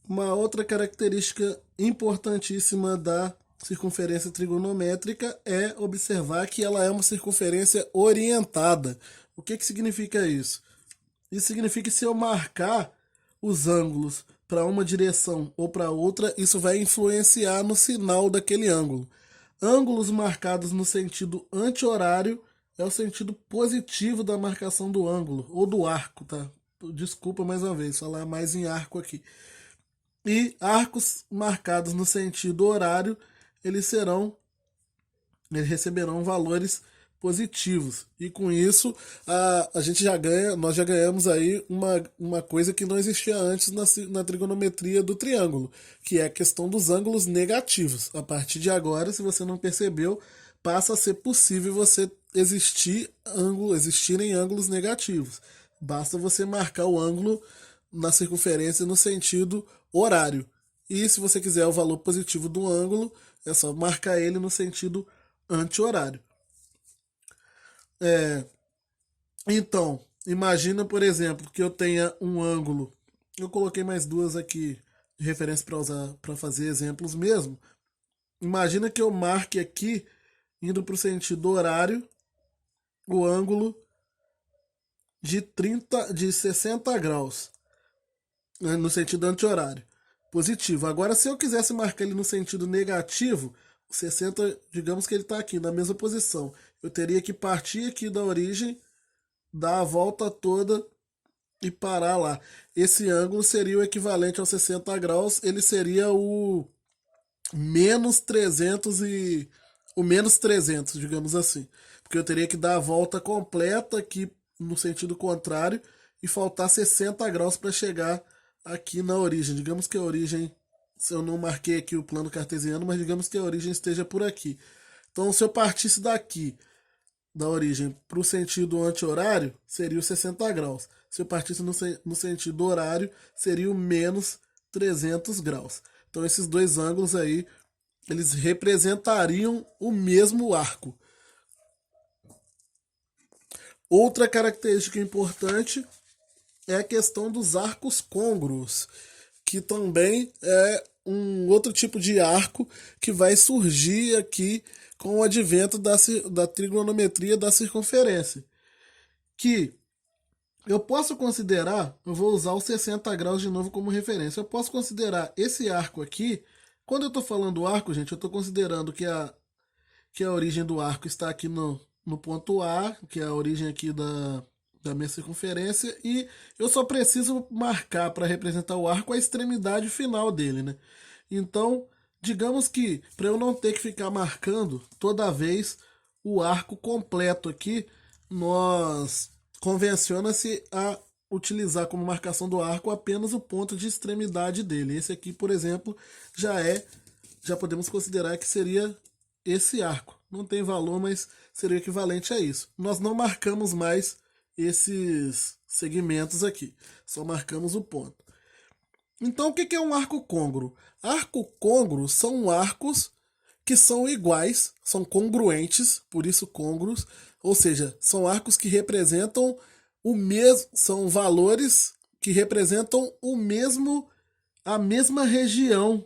Uma outra característica importantíssima da circunferência trigonométrica é observar que ela é uma circunferência orientada. O que significa isso? Isso significa que se eu marcar os ângulos para uma direção ou para outra, isso vai influenciar no sinal daquele ângulo. Ângulos marcados no sentido anti-horário é o sentido positivo da marcação do ângulo, ou do arco, tá? Desculpa mais uma vez, falar mais em arco aqui. E arcos marcados no sentido horário, eles receberão valores positivos. E com isso, a gente já ganha, nós já ganhamos aí uma coisa que não existia antes na trigonometria do triângulo, que é a questão dos ângulos negativos. A partir de agora, se você não percebeu, passa a ser possível você existirem ângulos negativos. Basta você marcar o ângulo na circunferência no sentido horário. E se você quiser o valor positivo do ângulo, é só marcar ele no sentido anti-horário. Então, imagina, por exemplo, que eu tenha um ângulo. Eu coloquei mais duas aqui de referência para usar para fazer exemplos mesmo. Imagina que eu marque aqui, indo para o sentido horário, o ângulo de 60 graus, né, no sentido anti-horário. Positivo. Agora, se eu quisesse marcar ele no sentido negativo, o 60, digamos que ele está aqui na mesma posição. Eu teria que partir aqui da origem, dar a volta toda e parar lá. Esse ângulo seria o equivalente aos 60 graus, ele seria menos 300 o menos 300, digamos assim. Porque eu teria que dar a volta completa aqui no sentido contrário e faltar 60 graus para chegar aqui na origem. Digamos que a origem, se eu não marquei aqui o plano cartesiano, mas digamos que a origem esteja por aqui. Então, se eu partisse daqui, da origem, para o sentido anti-horário, seria os 60 graus. Se eu partisse no sentido horário, seria o menos 300 graus. Então, esses dois ângulos aí, eles representariam o mesmo arco. Outra característica importante é a questão dos arcos côngruos, que também é um outro tipo de arco que vai surgir aqui com o advento da trigonometria da circunferência. Que eu posso considerar, eu vou usar os 60 graus de novo como referência, eu posso considerar esse arco aqui, quando eu estou falando arco, gente, eu estou considerando que a origem do arco está aqui no ponto A, que é a origem aqui da minha circunferência, e eu só preciso marcar para representar o arco a extremidade final dele, né? Então, digamos que para eu não ter que ficar marcando toda vez o arco completo aqui, nós convenciona-se a utilizar como marcação do arco apenas o ponto de extremidade dele. Esse aqui, por exemplo, já podemos considerar que seria esse arco. Não tem valor, mas seria equivalente a isso. Nós não marcamos mais esses segmentos aqui, só marcamos o ponto. Então, o que é um arco côngruo? Arco côngruo são arcos que são iguais, são congruentes, por isso côngruos, ou seja, são arcos que representam o mesmo, são valores que representam a mesma região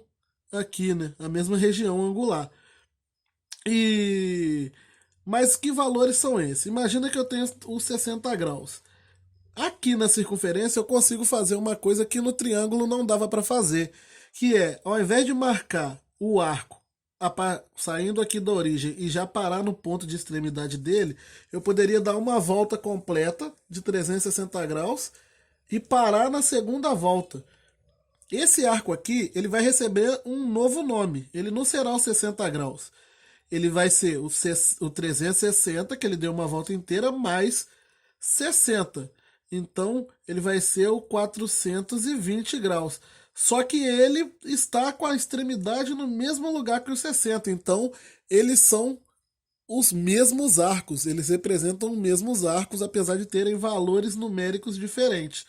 aqui, né? A mesma região angular. E mas que valores são esses? Imagina que eu tenho os 60 graus. Aqui na circunferência eu consigo fazer uma coisa que no triângulo não dava para fazer, que é, ao invés de marcar o arco saindo aqui da origem e já parar no ponto de extremidade dele, eu poderia dar uma volta completa de 360 graus e parar na segunda volta. Esse arco aqui, ele vai receber um novo nome. Ele não será os 60 graus. Ele vai ser o 360, que ele deu uma volta inteira, mais 60. Então, ele vai ser o 420 graus. Só que ele está com a extremidade no mesmo lugar que o 60. Então, eles são os mesmos arcos. Eles representam os mesmos arcos, apesar de terem valores numéricos diferentes.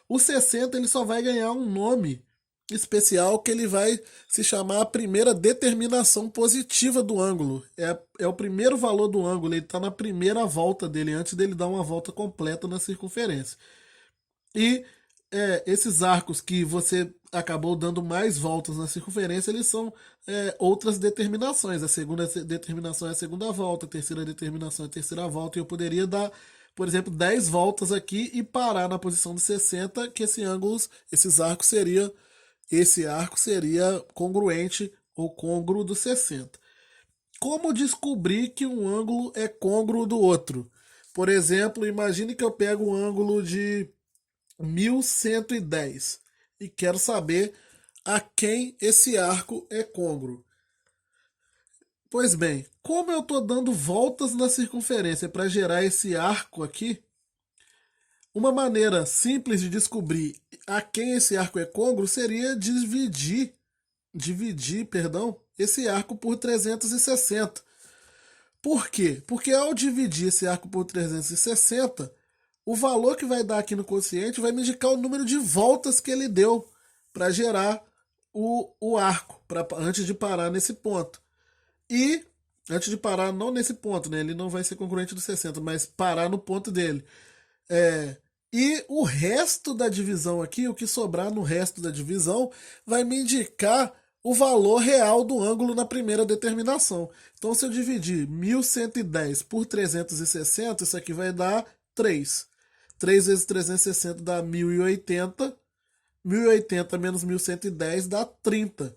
O 60 ele só vai ganhar um nome especial que ele vai se chamar a primeira determinação positiva do ângulo. É o primeiro valor do ângulo, ele está na primeira volta dele, antes dele dar uma volta completa na circunferência. E esses arcos que você acabou dando mais voltas na circunferência, eles são outras determinações. A segunda determinação é a segunda volta, a terceira determinação é a terceira volta, e eu poderia dar, por exemplo, 10 voltas aqui e parar na posição de 60, que esse arco seria congruente ou côngruo do 60. Como descobrir que um ângulo é côngruo do outro? Por exemplo, imagine que eu pego um ângulo de 1110 e quero saber a quem esse arco é côngruo. Pois bem, como eu estou dando voltas na circunferência para gerar esse arco aqui, uma maneira simples de descobrir a quem esse arco é côngruo seria dividir, esse arco por 360. Por quê? Porque ao dividir esse arco por 360, o valor que vai dar aqui no quociente vai me indicar o número de voltas que ele deu para gerar o arco, antes de parar nesse ponto. E, antes de parar, não nesse ponto, né? Ele não vai ser congruente do 60, mas parar no ponto dele. E o resto da divisão aqui, o que sobrar no resto da divisão, vai me indicar o valor real do ângulo na primeira determinação. Então, se eu dividir 1110 por 360, isso aqui vai dar 3. 3 vezes 360 dá 1080. 1080 menos 1110 dá 30.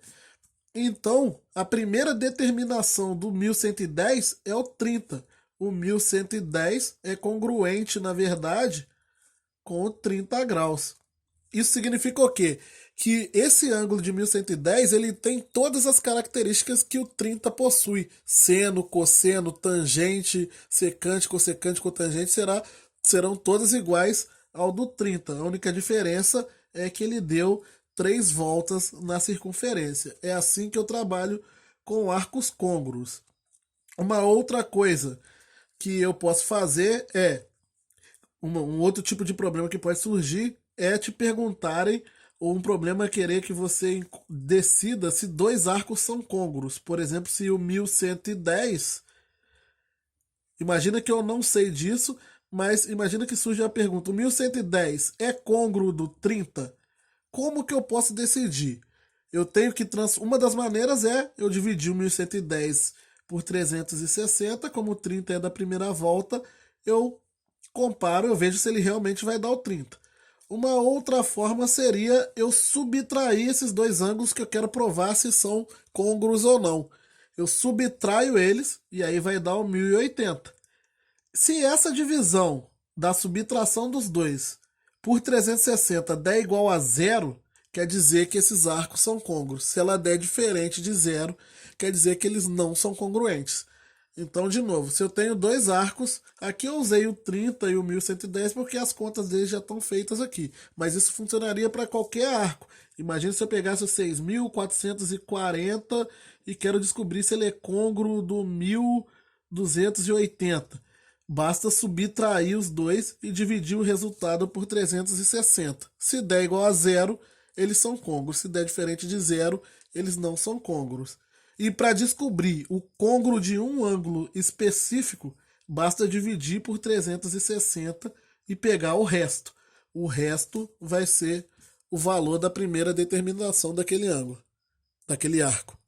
Então, a primeira determinação do 1110 é o 30. O 1110 é congruente, na verdade, com 30 graus. Isso significa o quê? Que esse ângulo de 1110 ele tem todas as características que o 30 possui. Seno, cosseno, tangente, secante, cossecante, cotangente serão todas iguais ao do 30. A única diferença é que ele deu 3 voltas na circunferência. É assim que eu trabalho com arcos côngruos. Uma outra coisa que eu posso fazer um outro tipo de problema que pode surgir é te perguntarem, ou um problema é querer que você decida se dois arcos são côngruos. Por exemplo, se o 1110, imagina que eu não sei disso, mas imagina que surge a pergunta, o 1110 é côngruo do 30? Como que eu posso decidir? Eu tenho que uma das maneiras é eu dividir o 1110 por 360, como o 30 é da primeira volta, eu comparo, eu vejo se ele realmente vai dar o 30. Uma outra forma seria eu subtrair esses dois ângulos que eu quero provar se são côngruos ou não. Eu subtraio eles e aí vai dar o 1080. Se essa divisão da subtração dos dois por 360 der igual a zero, quer dizer que esses arcos são côngruos. Se ela der diferente de zero, quer dizer que eles não são congruentes. Então, de novo, se eu tenho dois arcos, aqui eu usei o 30 e o 1110 porque as contas deles já estão feitas aqui. Mas isso funcionaria para qualquer arco. Imagina se eu pegasse o 6.440 e quero descobrir se ele é côngruo do 1280. Basta subtrair os dois e dividir o resultado por 360. Se der igual a zero, eles são côngruos. Se der diferente de zero, eles não são côngruos. E para descobrir o côngruo de um ângulo específico, basta dividir por 360 e pegar o resto. O resto vai ser o valor da primeira determinação daquele ângulo, daquele arco.